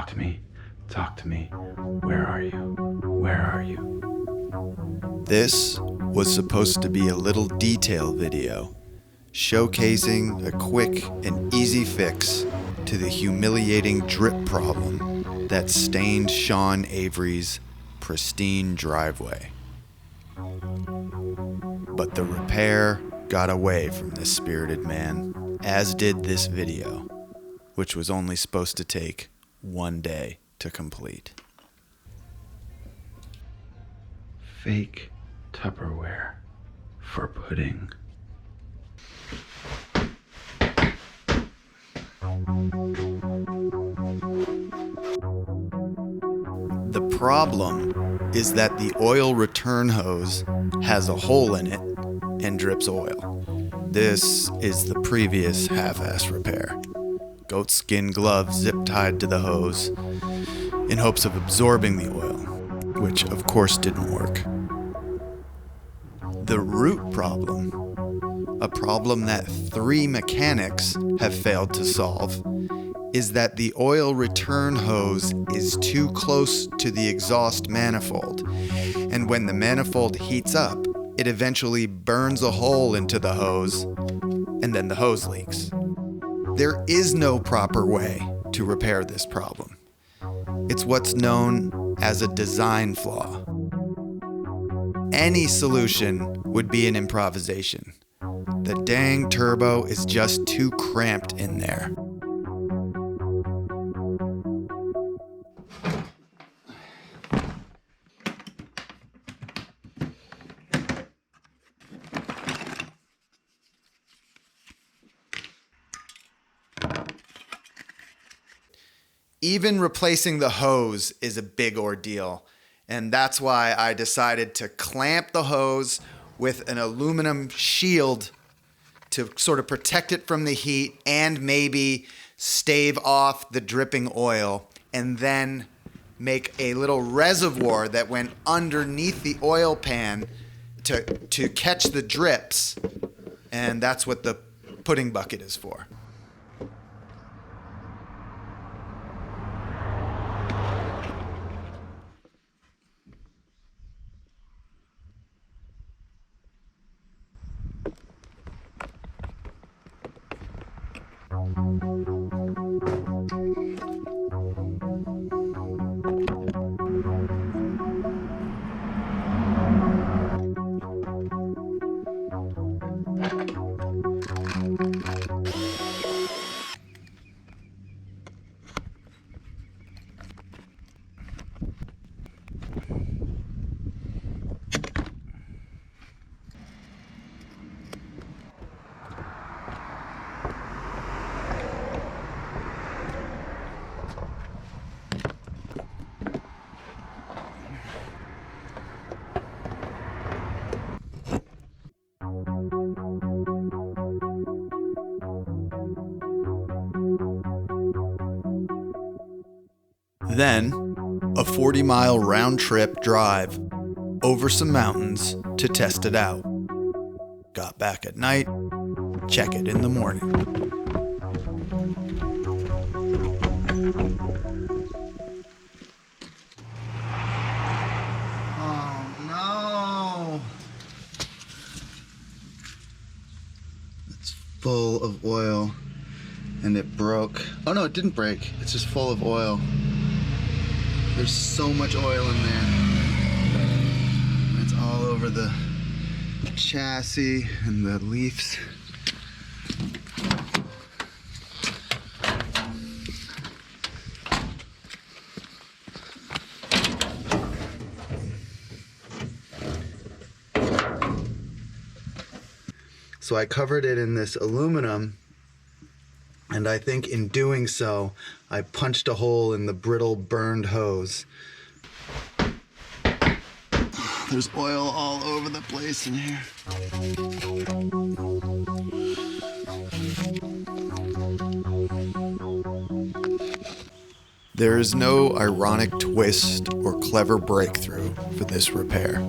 to me. Talk to me. Where are you? Where are you? This was supposed to be a little detail video showcasing a quick and easy fix to the humiliating drip problem that stained Sean Avery's pristine driveway. But the repair got away from this spirited man, as did this video, which was only supposed to take one day to complete. Fake Tupperware for pudding. The problem is that the oil return hose has a hole in it and drips oil. This is the previous half-ass repair. Goatskin gloves zip-tied to the hose in hopes of absorbing the oil, which of course didn't work. The root problem, a problem that 3 mechanics have failed to solve, is that the oil return hose is too close to the exhaust manifold, and when the manifold heats up, it eventually burns a hole into the hose, and then the hose leaks. There is no proper way to repair this problem. It's what's known as a design flaw. Any solution would be an improvisation. The dang turbo is just too cramped in there. Even replacing the hose is a big ordeal, and that's why I decided to clamp the hose with an aluminum shield to sort of protect it from the heat and maybe stave off the dripping oil, and then make a little reservoir that went underneath the oil pan to catch the drips, and that's what the pudding bucket is for. Then, a 40-mile round-trip drive over some mountains to test it out. Got back at night, check it in the morning. Oh no! It's full of oil, and it broke. Oh no, it didn't break. It's just full of oil. There's so much oil in there. It's all over the chassis and the leaves. So I covered it in this aluminum, and I think in doing so, I punched a hole in the brittle, burned hose. There's oil all over the place in here. There is no ironic twist or clever breakthrough for this repair.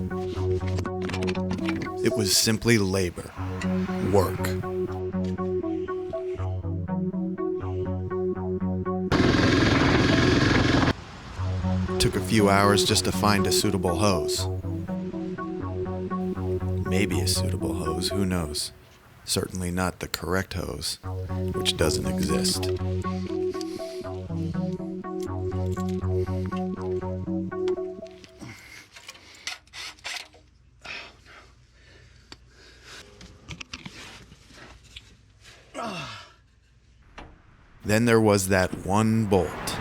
It was simply labor, work. took a few hours just to find a suitable hose. Maybe a suitable hose, who knows? Certainly not the correct hose, which doesn't exist. Then there was that one bolt.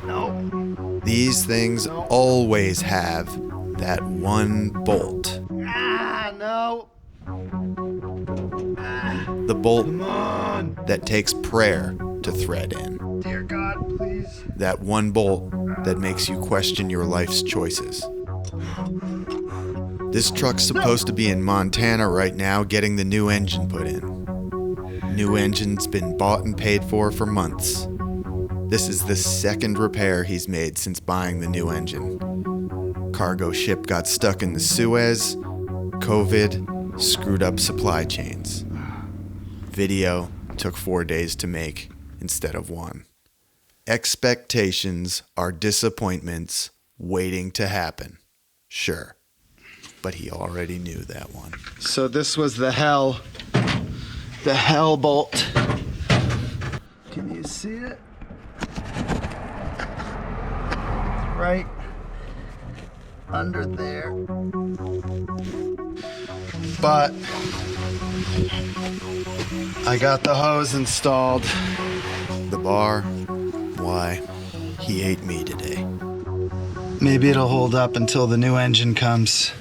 Nope. These things always have that one bolt. No. The bolt Come on. that takes prayer to thread in. Dear God, please. That one bolt that makes you question your life's choices. This truck's supposed to be in Montana right now getting the new engine put in. New engine's been bought and paid for months. This is the second repair he's made since buying the new engine. Cargo ship got stuck in the Suez. COVID screwed up supply chains. Video took 4 days to make instead of 1. Expectations are disappointments waiting to happen. Sure. But he already knew that one. So this was the hell bolt. Can you see it? It's right under there. But I got the hose installed. The bar, why, he ate me today. Maybe it'll hold up until the new engine comes.